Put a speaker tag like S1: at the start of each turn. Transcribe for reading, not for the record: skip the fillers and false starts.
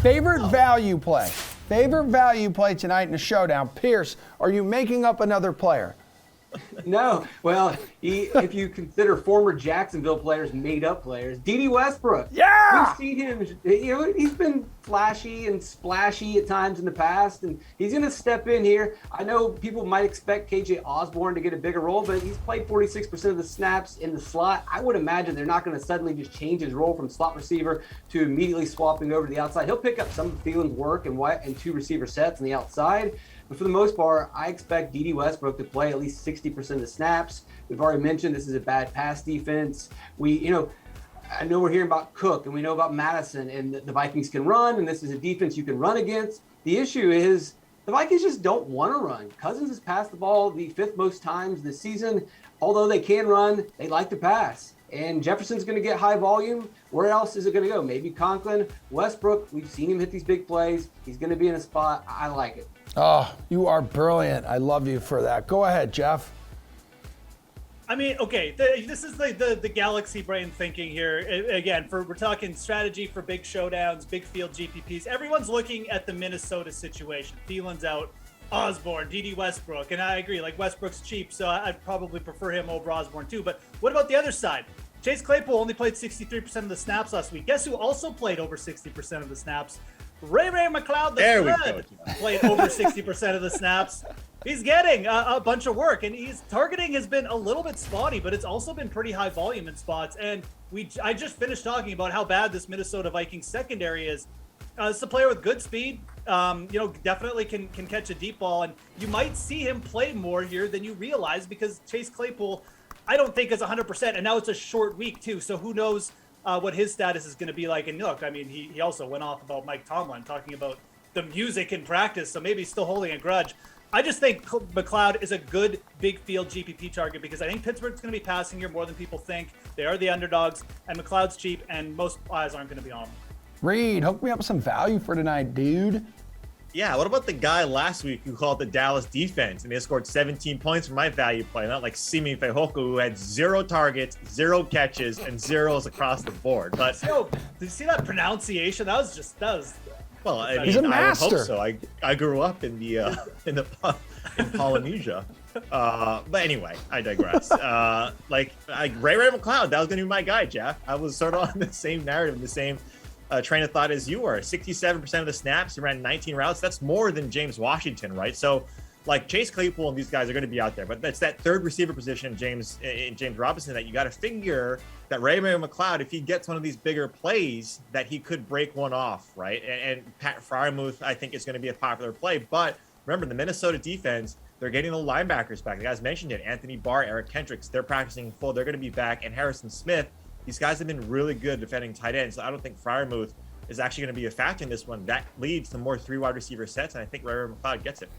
S1: Favorite value play? Favorite value play tonight in the showdown. Pearce, are you making up another player?
S2: No. Well, if you consider former Jacksonville players made-up players, Dede Westbrook.
S1: Yeah!
S2: We've seen him. He's been flashy and splashy at times in the past, and he's going to step in here. I know people might expect KJ Osborne to get a bigger role, but he's played 46% of the snaps in the slot. I would imagine they're not going to suddenly just change his role from slot receiver to immediately swapping over to the outside. He'll pick up some of Thielen's work and two receiver sets on the outside. But for the most part, I expect Dede Westbrook to play at least 60% of the snaps. We've already mentioned this is a bad pass defense. I know we're hearing about Cook and we know about Madison, and the Vikings can run, and this is a defense you can run against. The issue is the Vikings just don't want to run. Cousins has passed the ball the 5th most times this season. Although they can run, they like to pass. And Jefferson's going to get high volume. Where else is it going to go? Maybe Conklin. Westbrook, we've seen him hit these big plays. He's going to be in a spot. I like it.
S1: Oh, you are brilliant. I love you for that. Go ahead, Geoff.
S3: I mean, okay, this is the galaxy brain thinking here. Again, we're talking strategy for big showdowns, big field GPPs. Everyone's looking at the Minnesota situation. Thielen's out, Osborne, Dede Westbrook, and I agree, like Westbrook's cheap, so I'd probably prefer him over Osborne too. But what about the other side? Chase Claypool only played 63% of the snaps last week. Guess who also played over 60% of the snaps? Ray McLeod the Third played over 60% of the snaps. He's getting a bunch of work, and his targeting has been a little bit spotty, but it's also been pretty high volume in spots. And I just finished talking about how bad this Minnesota Vikings secondary is. It's a player with good speed. Definitely can catch a deep ball, and you might see him play more here than you realize because Chase Claypool, I don't think is 100%, and now it's a short week too. So who knows what his status is going to be like? And look, I mean, he also went off about Mike Tomlin talking about the music in practice, so maybe he's still holding a grudge. I just think McLeod is a good big field GPP target because I think Pittsburgh's going to be passing here more than people think. They are the underdogs, and McLeod's cheap, and most eyes aren't going to be on him.
S1: Reid, hook me up with some value for tonight, dude.
S4: Yeah, what about the guy last week who called the Dallas defense and they scored 17 points for my value play? Not like Simi Fehoko, who had 0 targets, 0 catches, and zeros across the board. But
S3: did you see that pronunciation? That was.
S4: Well, I mean,
S1: he's a master.
S4: I would hope so. I grew up in in Polynesia. But anyway, I digress. Ray McLeod, that was gonna be my guy, Jeff. I was sort of on the same narrative, the same train of thought as you were. 67% of the snaps, he ran 19 routes. That's more than James Washington, right? So, like Chase Claypool and these guys are going to be out there, but that's that third receiver position, James Robinson, that you got to figure that Ray McLeod, if he gets one of these bigger plays, that he could break one off, right? And Pat Freiermuth, I think, is going to be a popular play. But remember, the Minnesota defense, they're getting the linebackers back. The guys mentioned it. Anthony Barr, Eric Kendricks, they're practicing full. They're going to be back. And Harrison Smith, these guys have been really good defending tight ends. So I don't think Freiermuth is actually going to be a factor in this one. That leads to more 3 wide receiver sets, and I think Ray McLeod gets it.